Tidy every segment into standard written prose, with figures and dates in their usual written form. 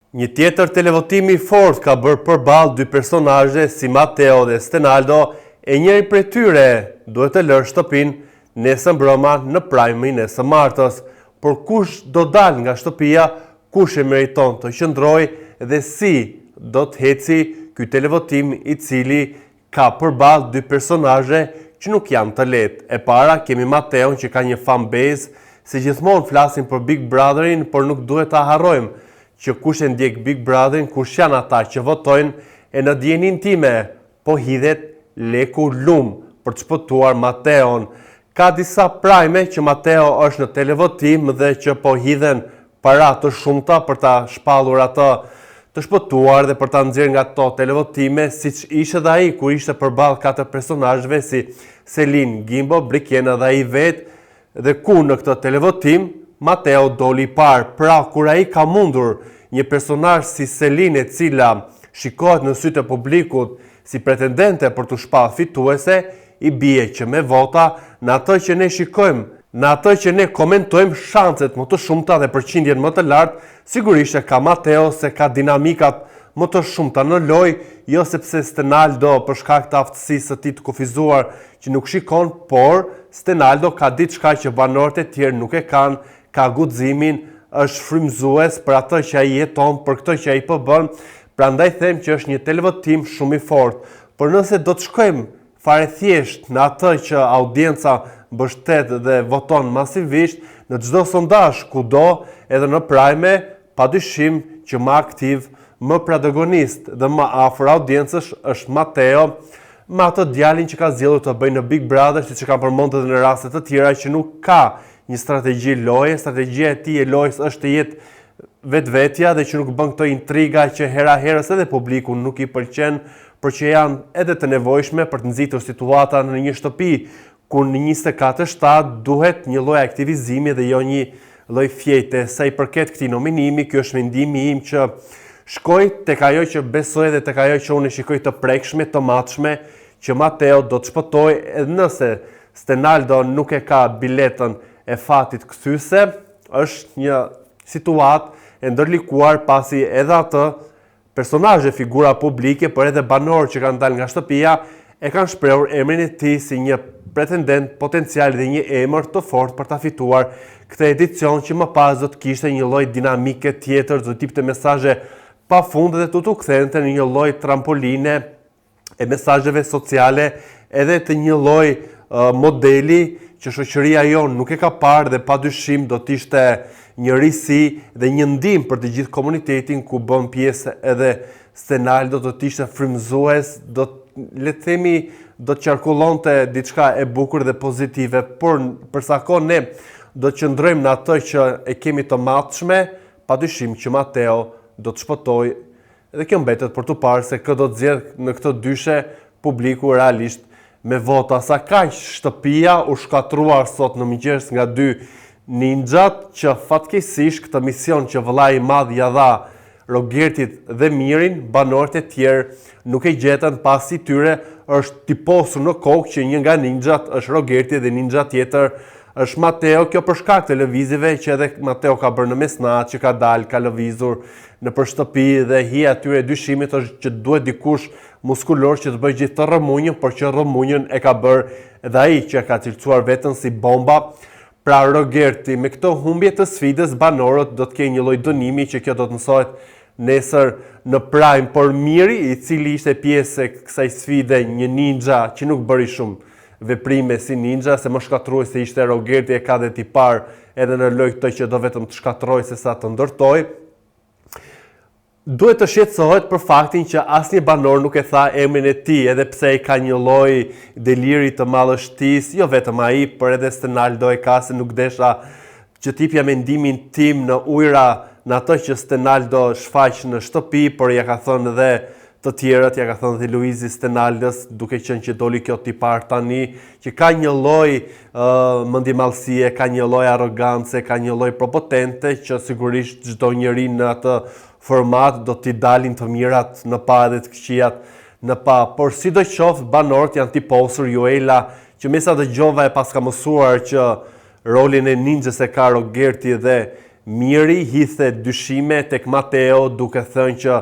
Një tjetër televotim i fortë ka bërë përballë dy personazhe si Matteo dhe Stenaldo, e njëri prej tyre duhet të lërë shtëpinë nesër mbrëma në prajmin e së martës. Por kush do dalë nga shtëpia, kush e meriton të qëndrojë dhe si do të heci ky televotim i cili ka përballë dy personazhe që nuk janë të lehtë. E para kemi Matteon që ka një fanbase, si gjithmonë flasin për Big Brotherin, por nuk duhet ta harrojmë që kush e ndjek Big Brotherin, kush janë ata që votojnë, e në dijenin time po hidhet leku lum për të shpëtuar Matteon. Ka disa prajme që Matteo është në televotim dhe që po hidhen para të shumta për ta shpallur atë të shpëtuar dhe për ta nxjerrë nga ato televotime, siç ishte dhe ai kur ishte përballë katër personazheve si Selin, Gimbo, Brikena dhe ai vet, dhe ku në këtë televotim Matteo doli i parë. Pra kur ai ka mundur një personazh si Selin, e cila shikohet në sytë e publikut si pretendente për të shpallë fituese, i bie që me vota, në atë që ne shikojmë, në atë që ne komentojmë shanset më të shumta dhe përqindjen më të lartë, sigurisht e ka Matteo se ka dinamikat më të shumta në lojë, jo sepse Stenaldo për shkak të aftësisë së tij të kufizuar që nuk shikon, por Stenaldo ka diçka që banorët e tjerë nuk e kanë, ka guximin, është frymëzues për atë që ai jeton, për këtë që ai po bën. Prandaj them që është një televotim shumë i fortë. Por nëse do të shkojmë fare thjesht në atë që audienca mbështet dhe voton masivisht, në çdo sondazh kudo, edhe në prajme, padyshim që më aktiv, më protagonist dhe më afër audiencës është Matteo, me atë djalin që ka zgjedhur të bëjë në Big Brother, siç e kam përmendur edhe në raste të tjera, që nuk ka një strategji loje. Strategjia e tij e lojës është të jetë vetvetja dhe që nuk bën këto intriga që hera herës edhe publiku nuk i pëlqen, por që janë edhe të nevojshme për të nxitur situata në një shtëpi ku në 24/7 duhet një lloj aktivizimi dhe jo një lloj fjete. Sa i përket këtij nominimi, ky është mendimi im që shkoj tek ajo që besoj dhe tek ajo që unë shikoj të prekshme, të matshme, që Matteo do të shpëtojë, edhe nëse Stenaldo nuk e ka biletën e fatit kthyese. Është një situatë e ndërlikuar pasi edhe atë personazhe, figura publike, por edhe banorë që kanë dalë nga shtëpia e kanë shprehur emrin e tij si një pretendent potencial dhe një emër të fortë për ta fituar këtë edicion, që më pas do të kishte një lloj dinamike tjetër, do tip të mesazhe pafund dhe të kthente në një lloj trampoline e mesazheve sociale, edhe të një lloj modeli që shoqëria jonë nuk e ka parë dhe padyshim do të ishte një risi dhe një ndim për të gjithë komunitetin ku bën pjesë edhe Stenaldo, do të ishte frymëzues, le të themi, do të qarkullonte diçka e bukur dhe pozitive, por për sa kohë ne do të qëndrojmë në atë që e kemi të matshme, padyshim që Matteo do të shpëtojë, dhe kjo mbetet për të parë se kë do të zgjedh në këtë dyshe publiku realisht me vota. Sa kaq shtëpia u shkatruar sot në mëngjes nga dy ninxhat që fatkeqësisht këtë mision që vëllai i madh ja dha Rogertit dhe Mirin, banorët e tjerë nuk e gjetën, pasi tyre është tiposur në kokë që një nga ninxhat është Rogerti dhe ninxha tjetër është Matteo. Kjo për shkak të lëvizjeve që edhe Matteo ka bërë në mesnatë, që ka dalë, ka lëvizur në për shtëpi, dhe hija atyre dyshimit është që duhet dikush muskulor që të bëjë gjithë të rrëmunjën, por që rrëmunjën e ka bërë edhe ai që ka cilësuar veten si bomba. Pra Rogerti, me këto humbje të sfidës, banorët do të kenë një lloj dënimi që kjo do të mësohet nesër në prime, por Miri, i cili ishte pjesë e kësaj sfide, një ninja që nuk bëri shumë veprime si ninja, se më shkatroi se ishte Rogerti, e ka dhe ti parë edhe në lojë këtë që do vetëm të shkatroj se sa të ndërtoj. Duhet të shqetësohet për faktin që asnjë banor nuk e tha emrin e tij, edhe pse ai ka një lloj deliri të mallështisë, jo vetëm ai, por edhe Stenaldo e ka, se nuk desha që t'japja mendimin tim në ujëra në atë që Stenaldo shfaq në shtëpi, por ja ka thënë edhe të tjerët, ja ka thënë dhe Luizi Stenaldos, duke qenë që doli kjo tipar tani, që ka një lloj mendimallësie, ka një lloj arrogance, ka një lloj propotente që sigurisht çdo njeri në atë format do t'i dalin të mirat në pa dhe të këqijat në pa. Por sidoqoftë banorët janë tiposur. Joela, që me sa dëgjova e pas ka mësuar që rolin e ninjës e ka Rogerti dhe Miri hithe dyshime tek Mateo duke thënë që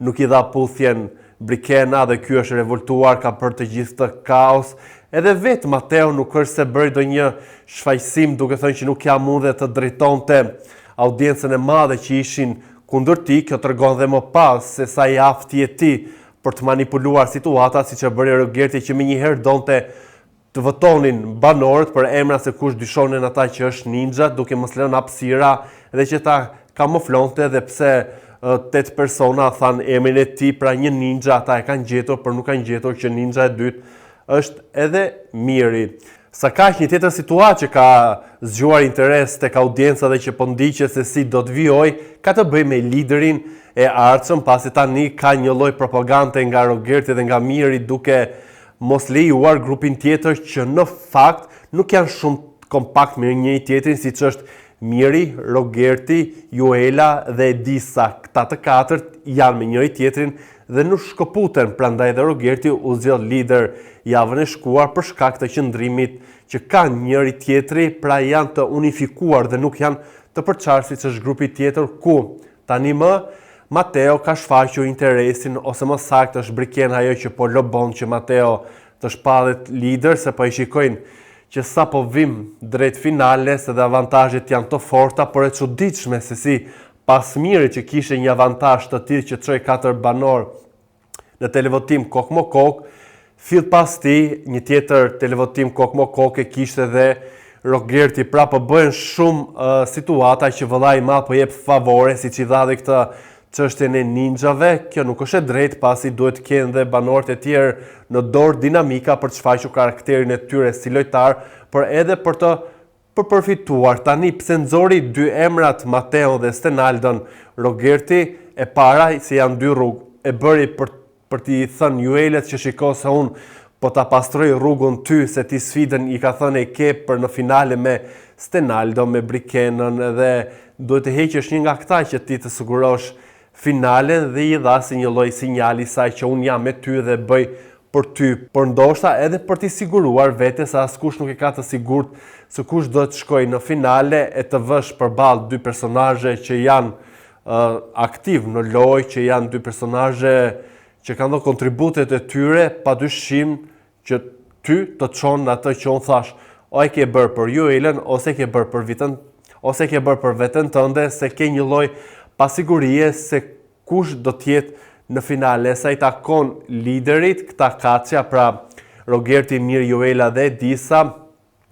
nuk i dha puthjen Brikena dhe ky është revoltuar ka për të gjithë të kaos. Edhe vetë Mateo nuk është se bëri ndonjë shfaqsim duke thënë që nuk ja mundë të drejtonte audiencën e madhe që ishin kundër tij. Kjo tregon dhe më pas se sa i aftë je ti për të manipuluar situata, siç e bëri Rogerti që menjëherë donte të votonin banorët për emra se kush dyshonin ata që është ninja, duke mos lënë hapësira dhe që ta kamuflonte dhe pse 8 persona than emrin e tij, pra një ninja ata e kanë gjetur, por nuk kanë gjetur që ninja e dytë është edhe Miri. Sa kaq një tjetër situatë që ka zgjuar interes tek audienca dhe që po ndiqet se si do të vijojë, ka të bëjë me liderin e ardhshëm, pasi tani ka një lloj propagande nga Rogerti dhe nga Miri duke mos lejuar grupin tjetër që në fakt nuk janë shumë kompakt me njëri tjetrin, siç është Miri, Rogerti, Juela dhe Edisa. Këta të katërt janë me njëri tjetrin dhe nuk shkëputen, prandaj dhe Rogerti u zgjedh lider javën e shkuar për shkak të qëndrimit që kanë njëri tjetri, pra janë të unifikuar dhe nuk janë të përçarë siç është grupi tjetër ku tani më Mateo ka shfaqur interesin, ose më saktë është Brikena ajo që po lobon që Mateo të shpallet lider, se po i shikojnë që sa po vim drejt finales edhe avantazhet janë të forta, por e çuditshme se si pas Miri që kishte një avantazh të tillë që çoi 4 banor në televotim kok mo kok, fill pas ti një tjetër televotim kok mo kok e kishte dhe Rogerti, pra po bëhen shumë situata që vëllai i madh po jep favore, siç i dha dhe këtë çështjen e ninjave. Kjo nuk është e drejtë, pasi duhet të kenë dhe banorët e tjerë në dorë dinamika për të shfaqur karakterin e tyre si lojtar, por edhe për të përfituar. Tani pse nxori 2 emrat Mateo dhe Stenaldon, Rogerti e para se janë 2 rrugë, e bëri për t'i thënë Juelet që shiko se unë po ta pastroj rrugën ty, se ti sfidën i ka thënë e ke për në finale me Stenaldo, me Brikenën, dhe duhet të heqësh një nga këta që ti të sigurosh finalen, dhe i dha si një lloj sinjali saj që unë jam me ty dhe bëj për ty, por ndoshta edhe për t'i siguruar vetes se askush nuk e ka të sigurt se kush do të shkojë në finale, e të vësh përballë 2 personazhe që janë aktiv në lojë, që janë 2 personazhe që kanë dhënë kontributet e tyre, padyshim që ty të çon në atë që unë thash, o e ke bërë për Juelen, ose ke bërë për vitën, ose ke bërë për veten tënde, se ke një lloj pasigurie se kush do të jetë në finale. Sa i takon liderit, këta kaçja, pra Rogerti, Miri, Juela dhe Edisa,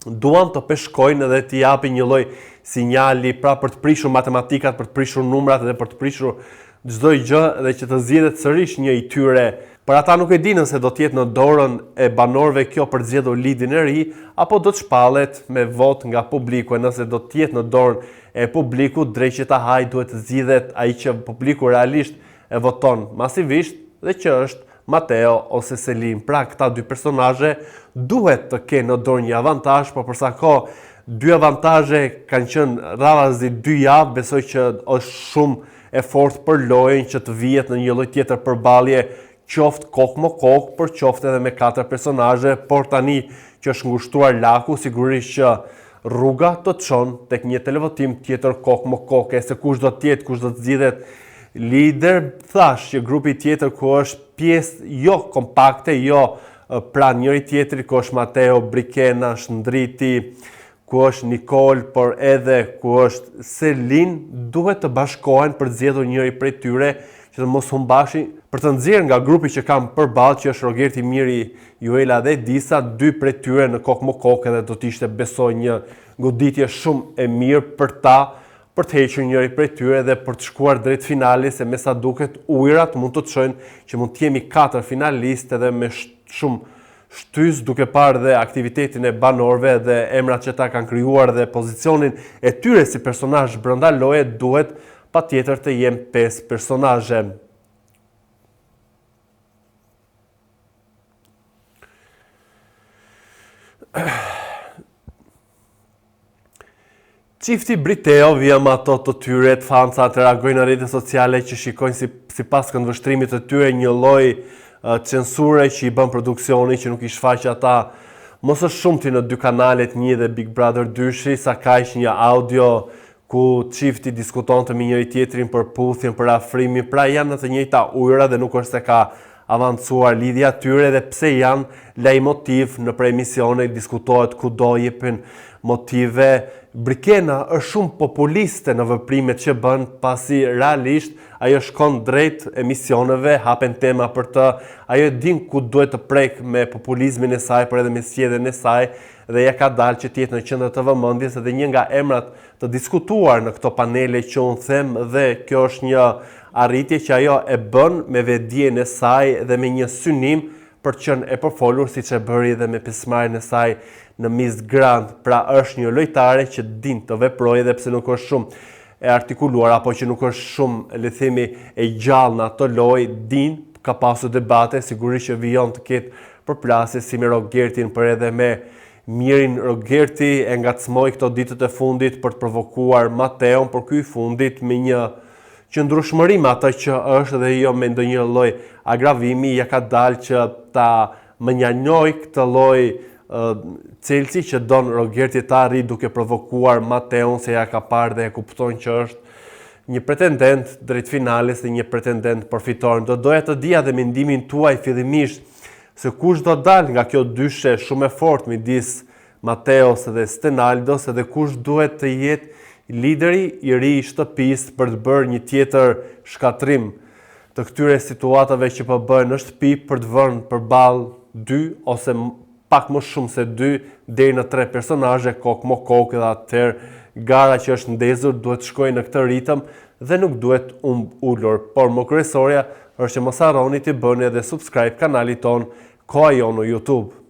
duan të peshkojnë dhe t'i japin një lloj sinjali, pra për të prishur matematikat, për të prishur numrat dhe për të prishur çdo gjë, dhe që të zgjedhet sërish një i tyre. Por ata nuk e dinën se do të jetë në dorën e banorëve kjo për të zgjedhur lidin e ri, apo do të shpallet me vot nga publiku. Nëse do të jetë në dorën e publikut, drejt që ta haj duhet të zgjidhet ai që publiku realisht e voton masivisht dhe që është Mateo ose Selim. Pra këta 2 personazhe duhet të kenë në dorë një avantazh, por për sa kohë 2 avantazhe kanë qenë rradhazi 2 javë, besoj që është shumë e fortë për lojën që të vihet në një lloj tjetër përballje, qoftë kok mo kok, por qoftë edhe me 4 personazhe, por tani që është ngushtuar laku, sigurisht që rruga të çon tek një televotim tjetër kok mo kok, se kush do të jetë, kush do të zgjidhet lider. Thash që grupi tjetër ku është pjesë jo kompakte, jo pranë njëri tjetrit, ku është Mateo, Brikena, Shndriti, ku është Nikol, por edhe ku është Selin, duhet të bashkohen për të zgjedhur njëri prej tyre që të mos humbashin, për të nxjerrë nga grupi që kam përballë, që është Rogerti, Miri, Juela dhe Edisa, 2 prej tyre në kok mo kok, edhe do të ishte besoj një goditje shumë e mirë për ta, për të hequr njëri prej tyre dhe për të shkuar drejt finalit, se me sa duket ujërat mund të çojnë që mund të jemi 4 finalistë edhe me shumë shtys, duke parë dhe aktivitetin e banorëve dhe emrat që ta kanë krijuar dhe pozicionin e tyre si personazh brenda loje, duhet patjetër të jenë 5 personazhe. Çifti Briteo vjem ato të tyre të fanca të reagojnë në rrjetet sociale që shikojnë sipas këndvështrimit të tyre një lloj censure që i bën produksioni, që nuk i shfaq ata më së shumti në 2 kanalet, 1 dhe Big Brother 2, sa kaq një audio ku çifti diskuton të me njëri tjetrin për puthjen, për afrimin, pra janë në të njëjta ujëra dhe nuk është se ka avancuar lidhja tyre dhe pse janë leitmotiv në emisione, diskutohet kudo, jepen motive. Brikena është shumë populiste në veprimet që bën, pasi realisht ajo shkon drejt emisioneve, hapen tema për të, ajo din ku duhet të prek me populizmin e saj, por edhe me sjelljen e saj, dhe ja ka dalë që tjetë në qendër të vëmendjes, dhe një nga emrat të diskutuar në këto panele që unë them, dhe kjo është një arritje që ajo e bën me vetdijen e saj dhe me një synim për të qenë e përfolur, siç e bëri edhe me pjesëmarrjen e saj në Miss Grand. Pra është një lojtare që din të veprojë, edhe pse nuk është shumë e artikuluar apo që nuk është shumë, le të themi, e gjallë në ato lojë, din, ka pasur debate, sigurisht që vijon të ketë përplasje si me Rogertin, por edhe me Mirin. Rogerti e ngacmoi këto ditët e fundit për të provokuar Mateon, por ky i fundit me një qëndrueshmëri me atë që është dhe jo me ndonjë lloj agravimi, ja ka dalë që ta mënjanjoj këtë lloj cilësi që don Rogerti ta arri duke provokuar Mateon, se ja ka parë dhe e kupton që është një pretendent drejt finales dhe një pretendent për fitoren. Doja të dija dhe mendimin tuaj fillimisht se kush do dal nga kjo dyshe shumë e fortë midis Mateos dhe Stenaldos, dhe kush duhet të jetë lideri i ri i shtëpisë për të bërë një tjetër shkatrim të këtyre situatave që po bëhen në shtëpi, për të vënë përballë 2 ose pak më shumë se 2 deri në 3 personazhe kokë më kokë, dhe atëherë gara që është ndezur duhet të shkojë në këtë ritëm dhe nuk duhet ulur. Por më kryesorja është që mos harroni të bëni edhe subscribe kanalit ton Koha Jon në YouTube.